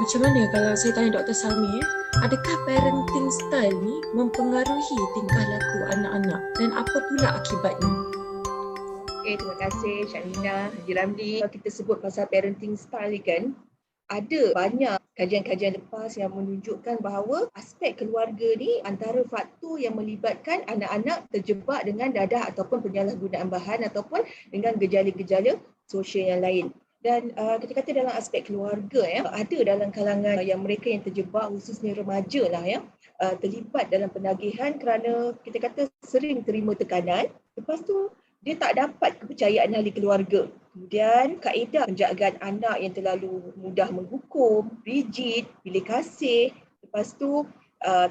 Macam mana kalau saya tanya Dr. Salmi, adakah parenting style ni mempengaruhi tingkah laku anak-anak dan apa pula akibatnya? Okay, terima kasih Syamina, Haji Ramli. Kalau kita sebut pasal parenting style ni kan, ada banyak kajian-kajian lepas yang menunjukkan bahawa aspek keluarga ni antara faktor yang melibatkan anak-anak terjebak dengan dadah ataupun penyalahgunaan bahan ataupun dengan gejala-gejala sosial yang lain. Dan kita kata dalam aspek keluarga ada dalam kalangan yang mereka yang terjebak khususnya remaja lah terlibat dalam penagihan kerana kita kata sering terima tekanan. Lepas tu dia tak dapat kepercayaan ahli keluarga. Kemudian kaedah penjagaan anak yang terlalu mudah menghukum, rigid, pilih kasih. Lepas tu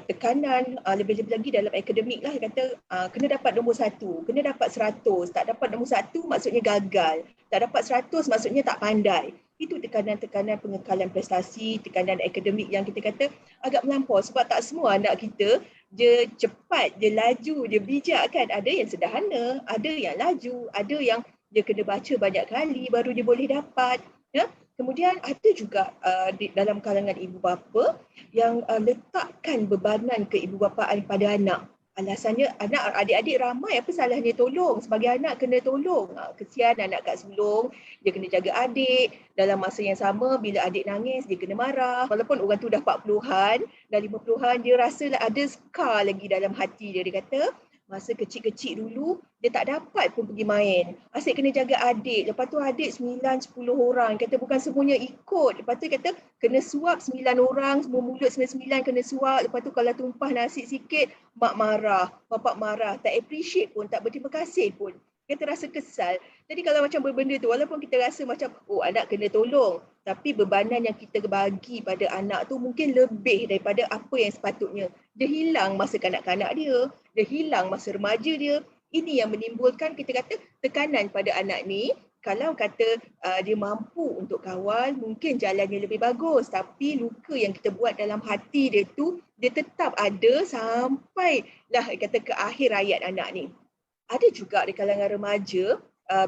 tekanan lebih-lebih lagi dalam akademik lah, kata kena dapat nombor 1, kena dapat 100, tak dapat nombor 1 maksudnya gagal, tak dapat 100 maksudnya tak pandai. Itu tekanan-tekanan pengekalan prestasi, tekanan akademik yang kita kata agak melampau sebab tak semua anak kita dia cepat, dia laju, dia bijak kan. Ada yang sederhana, ada yang laju, ada yang dia kena baca banyak kali baru dia boleh dapat. Ya? Kemudian ada juga dalam kalangan ibu bapa yang letakkan bebanan keibubapaan pada anak. Alasannya anak adik-adik ramai, apa salahnya tolong? Sebagai anak kena tolong. Kesian anak kat sulung, dia kena jaga adik. Dalam masa yang sama bila adik nangis dia kena marah. Walaupun orang tu dah 40-an, dah 50-an, dia rasa ada scar lagi dalam hati dia. Dia kata masa kecil-kecil dulu dia tak dapat pun pergi main. Asyik kena jaga adik. Lepas tu adik 9-10 orang. Kata bukan semuanya ikut. Lepas tu kata kena suap 9 orang, semua mulut 9 kena suap. Lepas tu kalau tumpah nasi sikit, mak marah, bapak marah. Tak appreciate pun, tak berterima kasih pun. Kita rasa kesal. Jadi kalau macam benda tu, walaupun kita rasa macam, oh anak kena tolong, tapi bebanan yang kita bagi pada anak tu mungkin lebih daripada apa yang sepatutnya. Dia hilang masa kanak-kanak dia, dia hilang masa remaja dia. Ini yang menimbulkan kita kata tekanan pada anak ni. Kalau kata dia mampu untuk kawal, mungkin jalannya lebih bagus. Tapi luka yang kita buat dalam hati dia tu, dia tetap ada sampailah kata ke akhir hayat anak ni. Ada juga di kalangan remaja,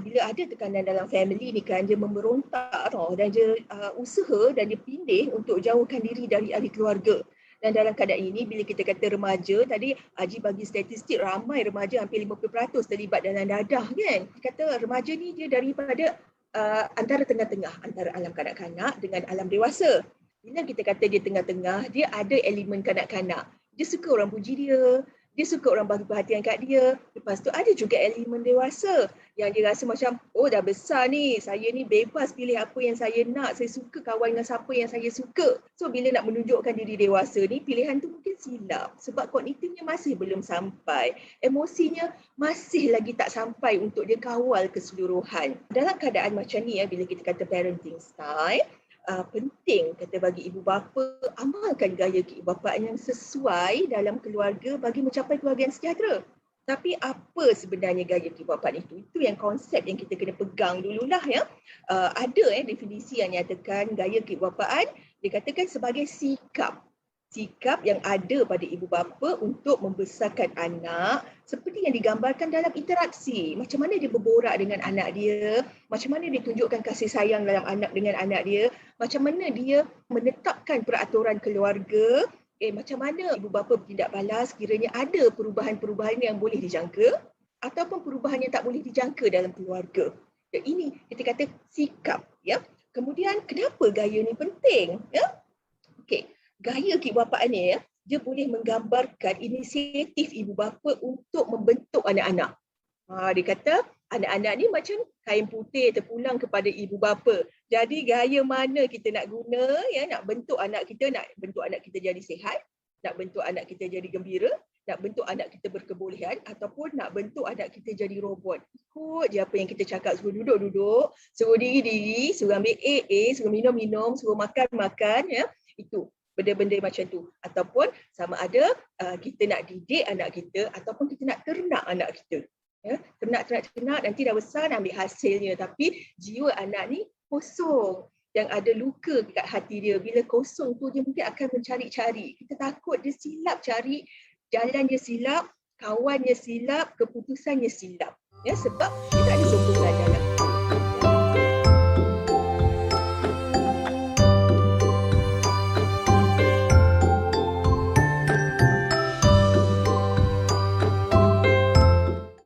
bila ada tekanan dalam family ni kan, dia memberontak dan dia usaha dan dia pilih untuk jauhkan diri dari ahli keluarga. Dan dalam keadaan ini, bila kita kata remaja, tadi Haji bagi statistik ramai remaja, hampir 50% terlibat dalam dadah kan. Kata remaja ni dia daripada antara tengah-tengah, antara alam kanak-kanak dengan alam dewasa. Bila kita kata dia tengah-tengah, dia ada elemen kanak-kanak. Dia suka orang puji dia, dia suka orang bagi perhatian kat dia. Lepas tu ada juga elemen dewasa yang dia rasa macam, oh dah besar ni, saya ni bebas pilih apa yang saya nak, saya suka kawan dengan siapa yang saya suka. So bila nak menunjukkan diri dewasa ni, pilihan tu mungkin silap sebab kognitifnya masih belum sampai, emosinya masih lagi tak sampai untuk dia kawal keseluruhan. Dalam keadaan macam ni bila kita kata parenting style, penting kata bagi ibu bapa amalkan gaya keibubapaan yang sesuai dalam keluarga bagi mencapai keluarga yang sejahtera. Tapi apa sebenarnya gaya keibubapaan itu? Itu yang konsep yang kita kena pegang dululah ya. Ada definisi yang nyatakan gaya keibubapaan dikatakan sebagai sikap yang ada pada ibu bapa untuk membesarkan anak seperti yang digambarkan dalam interaksi. Macam mana dia berborak dengan anak dia, macam mana dia tunjukkan kasih sayang dalam anak dengan anak dia, macam mana dia menetapkan peraturan keluarga, macam mana ibu bapa bertindak balas kiranya ada perubahan-perubahan yang boleh dijangka ataupun perubahan yang tak boleh dijangka dalam keluarga. Dan ini kita kata sikap ya. Kemudian kenapa gaya ni penting ya? Okey. Gaya keibubapaan ni dia boleh menggambarkan inisiatif ibu bapa untuk membentuk anak-anak. Dia kata anak-anak ni macam kain putih terpulang kepada ibu bapa. Jadi gaya mana kita nak guna nak bentuk anak kita jadi sihat, nak bentuk anak kita jadi gembira, nak bentuk anak kita berkebolehan ataupun nak bentuk anak kita jadi robot. Ikut je apa yang kita cakap, suruh duduk-duduk, suruh diri-diri, suruh ambil A, suruh minum-minum, suruh makan-makan itu. Benda-benda macam tu. Ataupun sama ada kita nak didik anak kita ataupun kita nak ternak anak kita. Ternak nanti dah besar nak ambil hasilnya. Tapi jiwa anak ni kosong. Yang ada luka dekat hati dia. Bila kosong tu dia mungkin akan mencari-cari. Kita takut dia silap cari, jalan dia silap, kawannya silap, keputusannya silap. Sebab